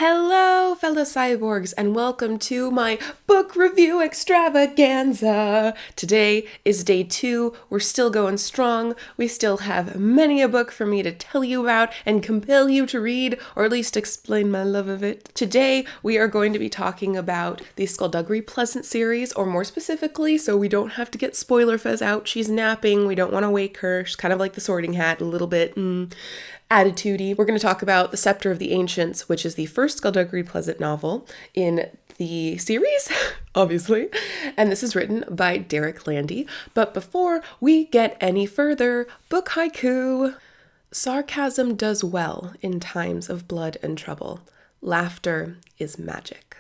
Hello, fellow cyborgs, and welcome to my book review extravaganza. Today is day 2. We're still going strong. We still have many a book for me to tell you about and compel you to read, or at least explain my love of it. Today, we are going to be talking about the Skulduggery Pleasant series, or more specifically, so we don't have to get spoiler fuzz out. She's napping. We don't want to wake her. She's kind of like the Sorting Hat, a little bit attitude-y. We're going to talk about The Scepter of the Ancients, which is the first Skulduggery Pleasant novel in the series, obviously, and this is written by Derek Landy. But before we get any further, book haiku. Sarcasm does well in times of blood and trouble. Laughter is magic.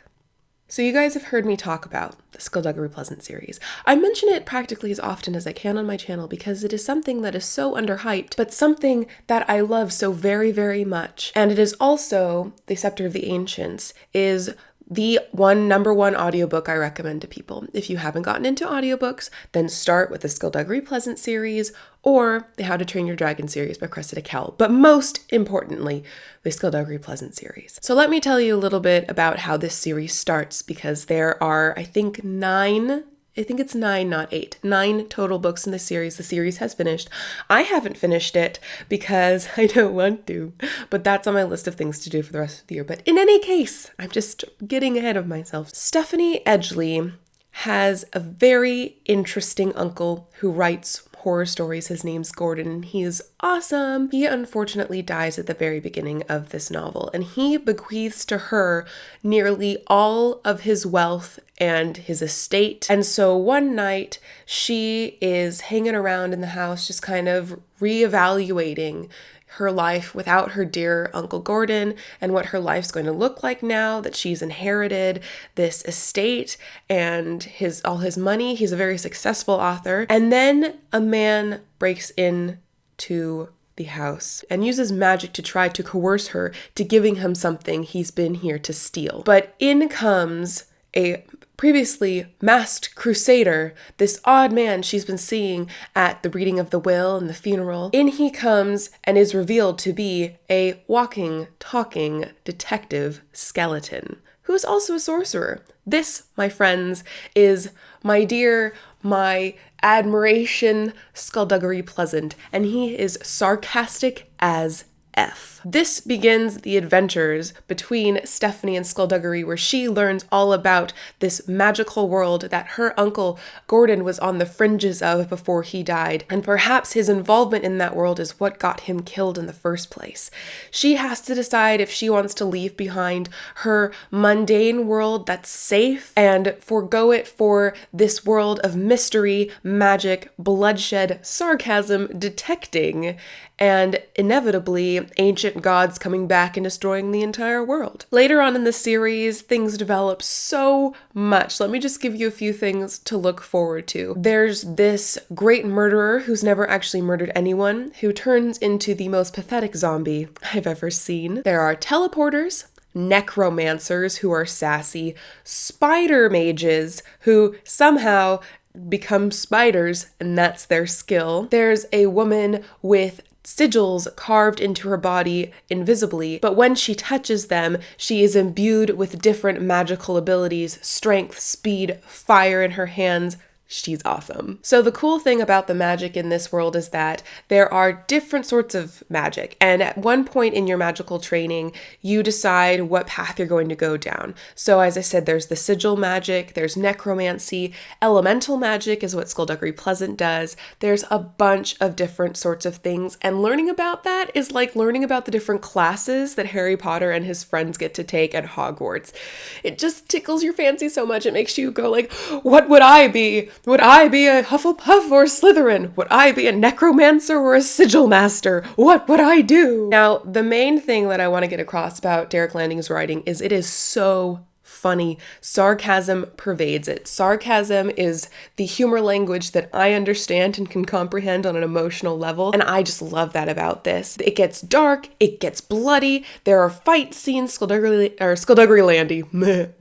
So you guys have heard me talk about the Skulduggery Pleasant series. I mention it practically as often as I can on my channel because it is something that is so underhyped, but something that I love so very, very much. And it is also, The Scepter of the Ancients is the number one audiobook I recommend to people. If you haven't gotten into audiobooks, then start with the Skulduggery Pleasant series or the How to Train Your Dragon series by Cressida Kell. But most importantly, the Skulduggery Pleasant series. So let me tell you a little bit about how this series starts, because there are, I think, 9, not 8, 9 total books in the series. The series has finished. I haven't finished it because I don't want to, but that's on my list of things to do for the rest of the year. But in any case, I'm just getting ahead of myself. Stephanie Edgley has a very interesting uncle who writes horror stories. His name's Gordon, and he's awesome. He unfortunately dies at the very beginning of this novel, and he bequeaths to her nearly all of his wealth and his estate. And so one night she is hanging around in the house, just kind of reevaluating her life without her dear Uncle Gordon and what her life's going to look like now that she's inherited this estate and all his money. He's a very successful author. And then a man breaks into the house and uses magic to try to coerce her to giving him something he's been here to steal. But in comes a previously masked crusader, this odd man she's been seeing at the reading of the will and the funeral. In he comes and is revealed to be a walking, talking detective skeleton, who's also a sorcerer. This, my friends, is my admiration Skulduggery Pleasant, and he is sarcastic as F. This begins the adventures between Stephanie and Skulduggery, where she learns all about this magical world that her uncle Gordon was on the fringes of before he died, and perhaps his involvement in that world is what got him killed in the first place. She has to decide if she wants to leave behind her mundane world that's safe and forego it for this world of mystery, magic, bloodshed, sarcasm, detecting, and inevitably ancient gods coming back and destroying the entire world. Later on in the series, things develop so much. Let me just give you a few things to look forward to. There's this great murderer who's never actually murdered anyone, who turns into the most pathetic zombie I've ever seen. There are teleporters, necromancers who are sassy, spider mages who somehow become spiders, and that's their skill. There's a woman with sigils carved into her body invisibly, but when she touches them, she is imbued with different magical abilities, strength, speed, fire in her hands. She's awesome. So the cool thing about the magic in this world is that there are different sorts of magic. And at one point in your magical training, you decide what path you're going to go down. So as I said, there's the sigil magic, there's necromancy, elemental magic is what Skulduggery Pleasant does. There's a bunch of different sorts of things. And learning about that is like learning about the different classes that Harry Potter and his friends get to take at Hogwarts. It just tickles your fancy so much. It makes you go like, what would I be? Would I be a Hufflepuff or a Slytherin? Would I be a necromancer or a sigil master? What would I do? Now, the main thing that I want to get across about Derek Landy's writing is it is so funny. Sarcasm pervades it. Sarcasm is the humor language that I understand and can comprehend on an emotional level, and I just love that about this. It gets dark, it gets bloody, there are fight scenes. Skulduggery Landy,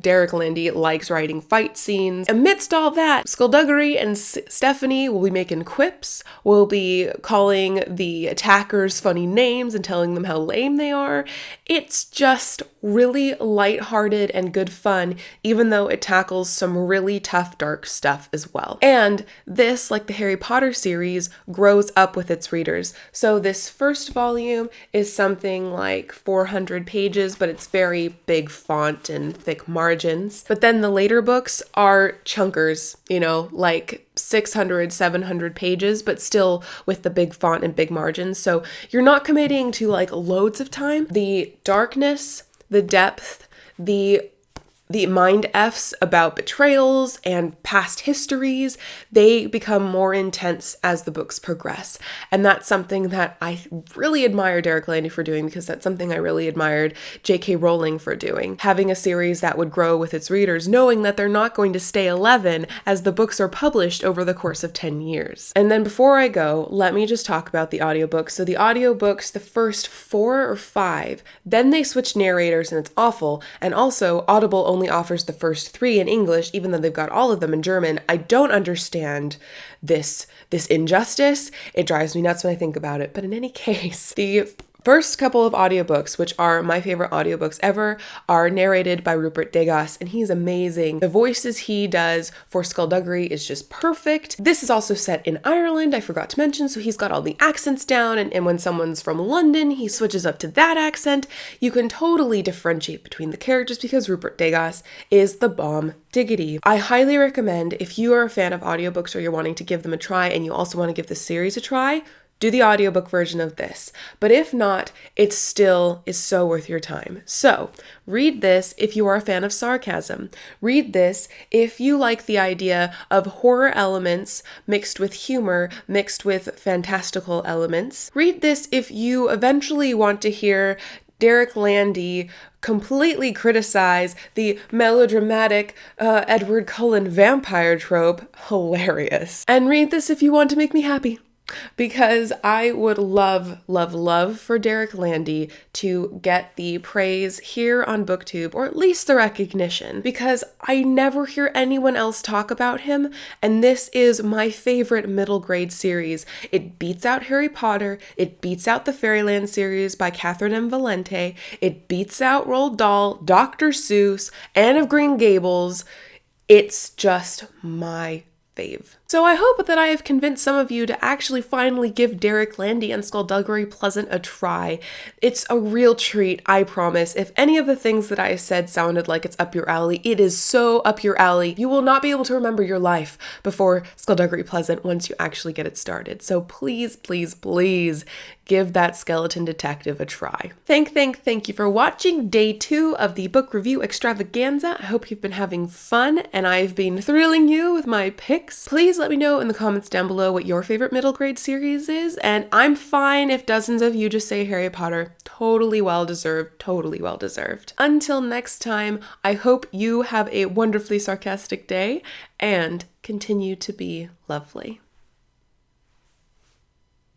Derek Landy likes writing fight scenes. Amidst all that, Skulduggery and Stephanie will be making quips, will be calling the attackers funny names and telling them how lame they are. It's just really lighthearted and good fun, even though it tackles some really tough, dark stuff as well. And this, like the Harry Potter series, grows up with its readers. So this first volume is something like 400 pages, but it's very big font and thick margins. But then the later books are chunkers, like 600, 700 pages, but still with the big font and big margins. So you're not committing to like loads of time. The darkness, the depth, the mind F's about betrayals and past histories, they become more intense as the books progress. And that's something that I really admire Derek Landy for doing, because that's something I really admired J.K. Rowling for doing. Having a series that would grow with its readers, knowing that they're not going to stay 11 as the books are published over the course of 10 years. And then before I go, let me just talk about the audiobooks. So the audiobooks, the first 4 or 5, then they switch narrators and it's awful. And also Audible only offers the first 3 in English, even though they've got all of them in German. I don't understand this injustice. It drives me nuts when I think about it. But in any case, the first couple of audiobooks, which are my favorite audiobooks ever, are narrated by Rupert Degas, and he's amazing. The voices he does for Skulduggery is just perfect. This is also set in Ireland, I forgot to mention, so he's got all the accents down, and when someone's from London, he switches up to that accent. You can totally differentiate between the characters because Rupert Degas is the bomb diggity. I highly recommend, if you are a fan of audiobooks or you're wanting to give them a try and you also want to give the series a try, do the audiobook version of this. But if not, it still is so worth your time. So read this if you are a fan of sarcasm. Read this if you like the idea of horror elements mixed with humor, mixed with fantastical elements. Read this if you eventually want to hear Derek Landy completely criticize the melodramatic Edward Cullen vampire trope. Hilarious. And read this if you want to make me happy, because I would love, love, love for Derek Landy to get the praise here on BookTube, or at least the recognition, because I never hear anyone else talk about him, and this is my favorite middle grade series. It beats out Harry Potter, it beats out the Fairyland series by Catherine M. Valente, it beats out Roald Dahl, Dr. Seuss, Anne of Green Gables. It's just my fave. So I hope that I have convinced some of you to actually finally give Derek Landy and Skulduggery Pleasant a try. It's a real treat, I promise. If any of the things that I said sounded like it's up your alley, it is so up your alley. You will not be able to remember your life before Skulduggery Pleasant once you actually get it started. So please, please, please give that skeleton detective a try. Thank you for watching day 2 of the book review extravaganza. I hope you've been having fun and I've been thrilling you with my picks. Please let me know in the comments down below what your favorite middle grade series is, and I'm fine if dozens of you just say Harry Potter. Totally well deserved, totally well deserved. Until next time, I hope you have a wonderfully sarcastic day and continue to be lovely.